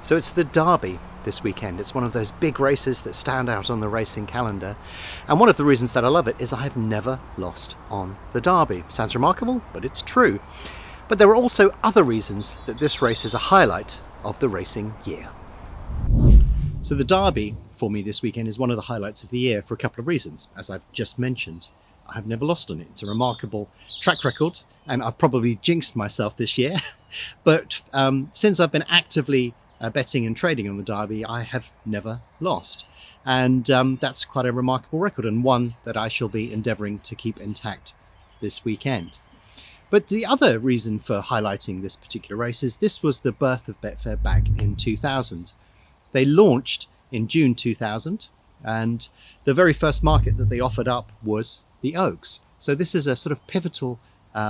So it's the Derby this weekend. It's one of those big races that stand out on the racing calendar. And one of the reasons that I love it is I have never lost on the Derby. Sounds remarkable, but it's true. But there are also other reasons that this race is a highlight of the racing year. So the Derby for me this weekend is one of the highlights of the year for a couple of reasons. As I've just mentioned, I have never lost on it. It's a remarkable track record, and I've probably jinxed myself this year. But since I've been actively betting and trading on the Derby, I have never lost. And that's quite a remarkable record, and one that I shall be endeavouring to keep intact this weekend. But the other reason for highlighting this particular race is this was the birth of Betfair back in 2000. They launched in June 2000, and the very first market that they offered up was the Oaks. So this is a sort of pivotal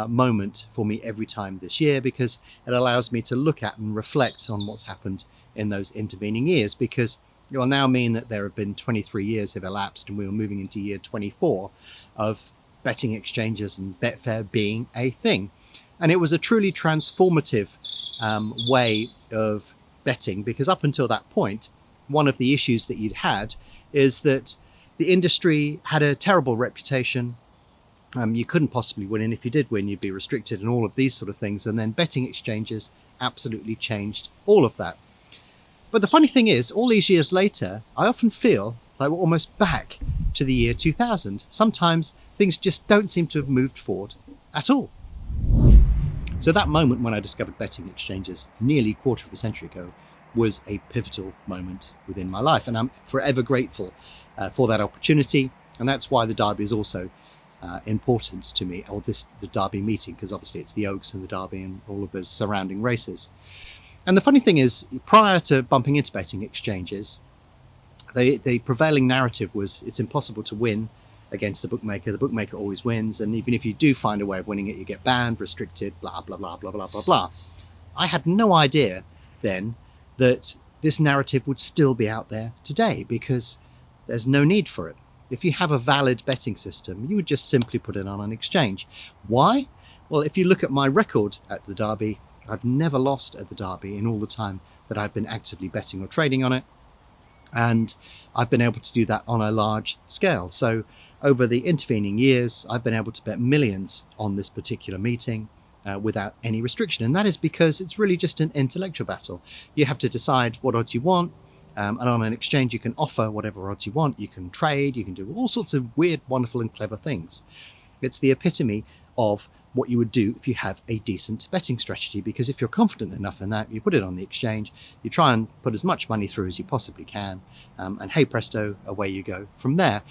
moment for me every time this year, because it allows me to look at and reflect on what's happened in those intervening years, because it will now mean that there have been 23 years have elapsed and we were moving into year 24 of betting exchanges and Betfair being a thing. And it was a truly transformative way of betting, because up until that point, one of the issues that you'd had is that the industry had a terrible reputation. You couldn't possibly win, and if you did win, you'd be restricted and all of these sort of things. And then betting exchanges absolutely changed all of that. But the funny thing is, all these years later, I often feel like we're almost back to the year 2000. Sometimes things just don't seem to have moved forward at all. So that moment when I discovered betting exchanges nearly a quarter of a century ago was a pivotal moment within my life. And I'm forever grateful for that opportunity. And that's why the Derby is also important to me, or the Derby meeting, because obviously it's the Oaks and the Derby and all of those surrounding races. And the funny thing is, prior to bumping into betting exchanges, the prevailing narrative was it's impossible to win against the bookmaker. The bookmaker always wins, and even if you do find a way of winning it, you get banned, restricted, blah, blah, blah, blah, blah, blah, blah. I had no idea then that this narrative would still be out there today, because there's no need for it. If you have a valid betting system, you would just simply put it on an exchange. Why? Well, if you look at my record at the Derby, I've never lost at the Derby in all the time that I've been actively betting or trading on it. And I've been able to do that on a large scale. So over the intervening years, I've been able to bet millions on this particular meeting without any restriction. And that is because it's really just an intellectual battle. You have to decide what odds you want. And on an exchange, you can offer whatever odds you want. You can trade, you can do all sorts of weird, wonderful and clever things. It's the epitome of what you would do if you have a decent betting strategy, because if you're confident enough in that, you put it on the exchange, you try and put as much money through as you possibly can, and hey presto, away you go from there.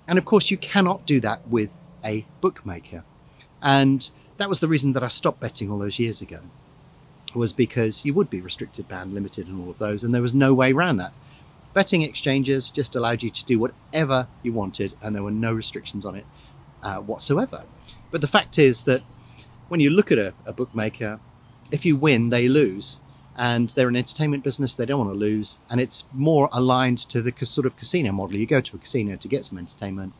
And of course, you cannot do that with a bookmaker. And that was the reason that I stopped betting all those years ago, was because you would be restricted, banned, limited and all of those, and there was no way around that. Betting exchanges just allowed you to do whatever you wanted, and there were no restrictions on it whatsoever. But the fact is that when you look at a bookmaker, if you win, they lose. And they're an entertainment business, they don't want to lose. And it's more aligned to the sort of casino model. You go to a casino to get some entertainment,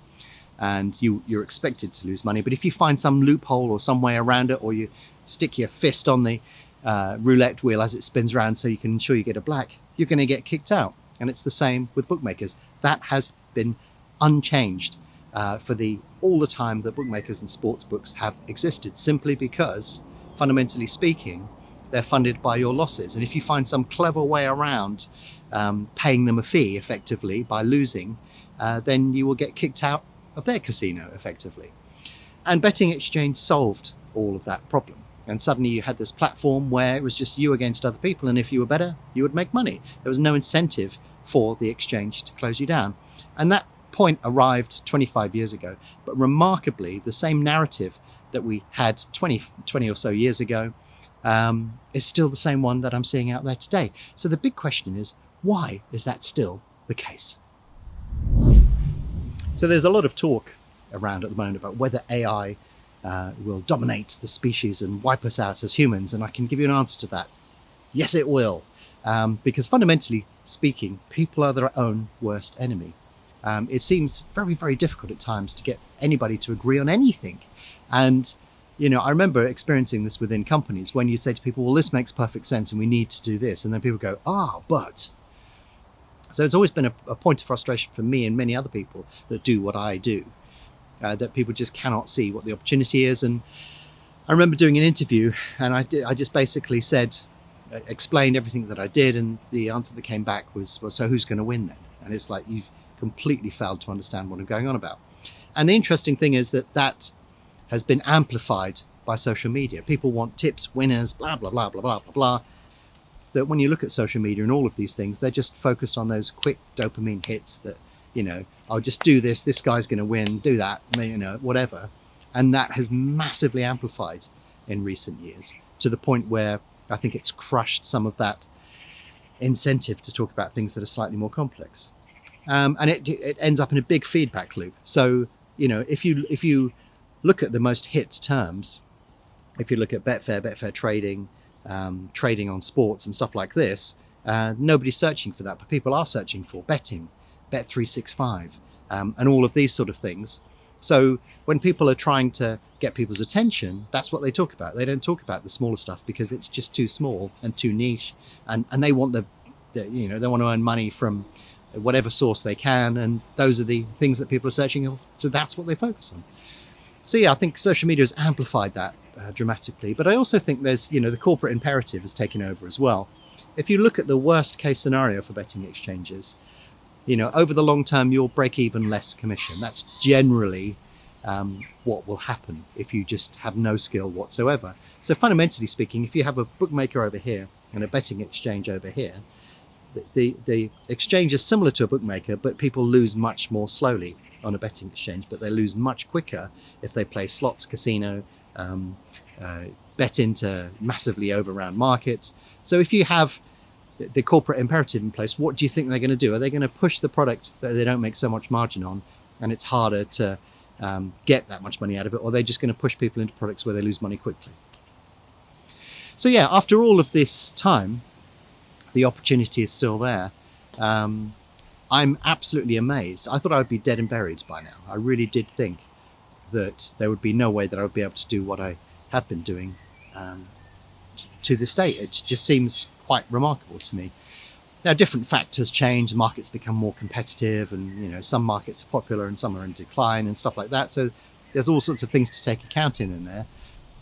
and you're expected to lose money. But if you find some loophole or some way around it, or you stick your fist on the roulette wheel as it spins around so you can ensure you get a black, you're going to get kicked out. And it's the same with bookmakers. That has been unchanged for all the time that bookmakers and sports books have existed, simply because, fundamentally speaking, they're funded by your losses. And if you find some clever way around paying them a fee effectively by losing, then you will get kicked out of their casino effectively. And betting exchange solved all of that problem. And suddenly you had this platform where it was just you against other people, and if you were better, you would make money. There was no incentive for the exchange to close you down. And that point arrived 25 years ago. But remarkably, the same narrative that we had 20 or so years ago is still the same one that I'm seeing out there today. So the big question is, why is that still the case? So there's a lot of talk around at the moment about whether AI will dominate the species and wipe us out as humans. And I can give you an answer to that. Yes, it will. Because fundamentally speaking, people are their own worst enemy. It seems very, very difficult at times to get anybody to agree on anything. And I remember experiencing this within companies when you say to people, well, this makes perfect sense and we need to do this. And then people go, but. So it's always been a point of frustration for me and many other people that do what I do, that people just cannot see what the opportunity is. And I remember doing an interview and I just basically explained everything that I did. And the answer that came back was, well, so who's going to win then? And it's like, you've completely failed to understand what I'm going on about. And the interesting thing is that has been amplified by social media. People want tips, winners, blah, blah, blah, blah, blah, blah, blah. That when you look at social media and all of these things, they're just focused on those quick dopamine hits that, I'll just do this guy's going to win, do that, whatever. And that has massively amplified in recent years to the point where I think it's crushed some of that incentive to talk about things that are slightly more complex. And it ends up in a big feedback loop. So, if you look at the most hit terms, if you look at Betfair trading, trading on sports and stuff like this, nobody's searching for that, but people are searching for betting, Bet365, and all of these sort of things. So when people are trying to get people's attention, that's what they talk about. They don't talk about the smaller stuff because it's just too small and too niche, and they want they want to earn money from whatever source they can, and those are the things that people are searching for, so that's what they focus on. So yeah, I think social media has amplified that dramatically, but I also think there's the corporate imperative has taken over as well. If you look at the worst case scenario for betting exchanges, over the long term you'll break even less commission. That's generally what will happen if you just have no skill whatsoever. So fundamentally speaking, if you have a bookmaker over here and a betting exchange over here, the exchange is similar to a bookmaker, but people lose much more slowly on a betting exchange, but they lose much quicker if they play slots, casino, bet into massively overround markets. So if you have the corporate imperative in place, what do you think they're going to do? Are they going to push the product that they don't make so much margin on, and it's harder to get that much money out of it, or are they just going to push people into products where they lose money quickly? So yeah, after all of this time, the opportunity is still there. I'm absolutely amazed. I thought I would be dead and buried by now. I really did think that there would be no way that I would be able to do what I have been doing to this date. It just seems quite remarkable to me. Now, different factors change. Markets become more competitive, and some markets are popular and some are in decline and stuff like that. So there's all sorts of things to take account in there.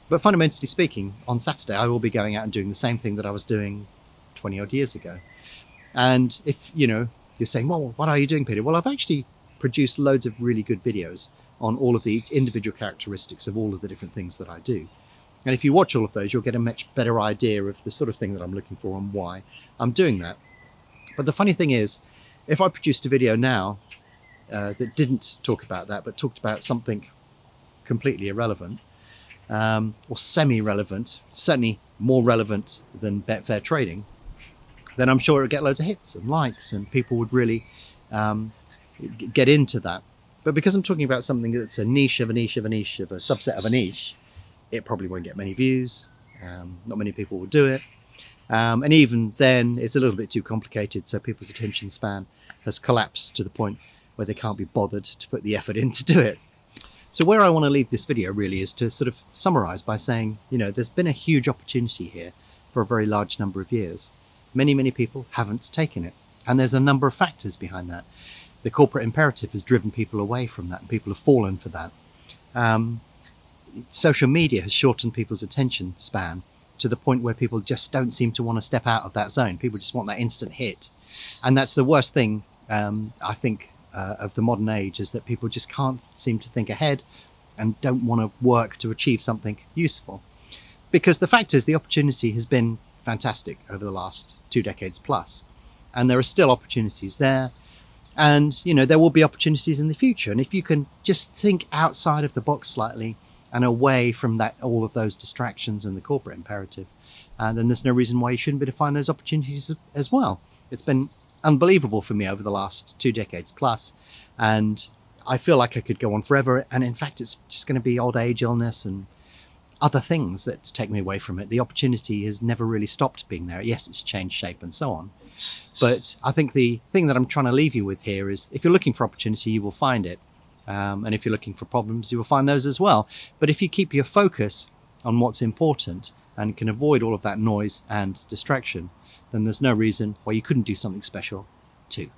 But fundamentally speaking, on Saturday I will be going out and doing the same thing that I was doing 20 odd years ago. And if you're saying, well, what are you doing, Peter? Well, I've actually produced loads of really good videos on all of the individual characteristics of all of the different things that I do. And if you watch all of those, you'll get a much better idea of the sort of thing that I'm looking for and why I'm doing that. But the funny thing is, if I produced a video now that didn't talk about that, but talked about something completely irrelevant, or semi-relevant, certainly more relevant than Betfair trading, then I'm sure it would get loads of hits and likes, and people would really get into that. But because I'm talking about something that's a niche of a niche of a niche of a subset of a niche, it probably won't get many views. Not many people will do it. And even then, it's a little bit too complicated, so people's attention span has collapsed to the point where they can't be bothered to put the effort in to do it. So where I want to leave this video really is to sort of summarize by saying, there's been a huge opportunity here for a very large number of years. Many, many people haven't taken it. And there's a number of factors behind that. The corporate imperative has driven people away from that, and people have fallen for that. Social media has shortened people's attention span to the point where people just don't seem to want to step out of that zone. People just want that instant hit. And that's the worst thing, I think, of the modern age, is that people just can't seem to think ahead and don't want to work to achieve something useful. Because the fact is, the opportunity has been fantastic over the last 2 decades plus, and there are still opportunities there, and there will be opportunities in the future. And if you can just think outside of the box slightly and away from that, all of those distractions and the corporate imperative, then there's no reason why you shouldn't be able to find those opportunities as well. It's been unbelievable for me over the last 2 decades plus, and I feel like I could go on forever. And in fact, it's just going to be old age, illness, and other things that take me away from it. The opportunity has never really stopped being there. Yes, it's changed shape and so on. But I think the thing that I'm trying to leave you with here is, if you're looking for opportunity, you will find it. And if you're looking for problems, you will find those as well. But if you keep your focus on what's important and can avoid all of that noise and distraction, then there's no reason why you couldn't do something special too.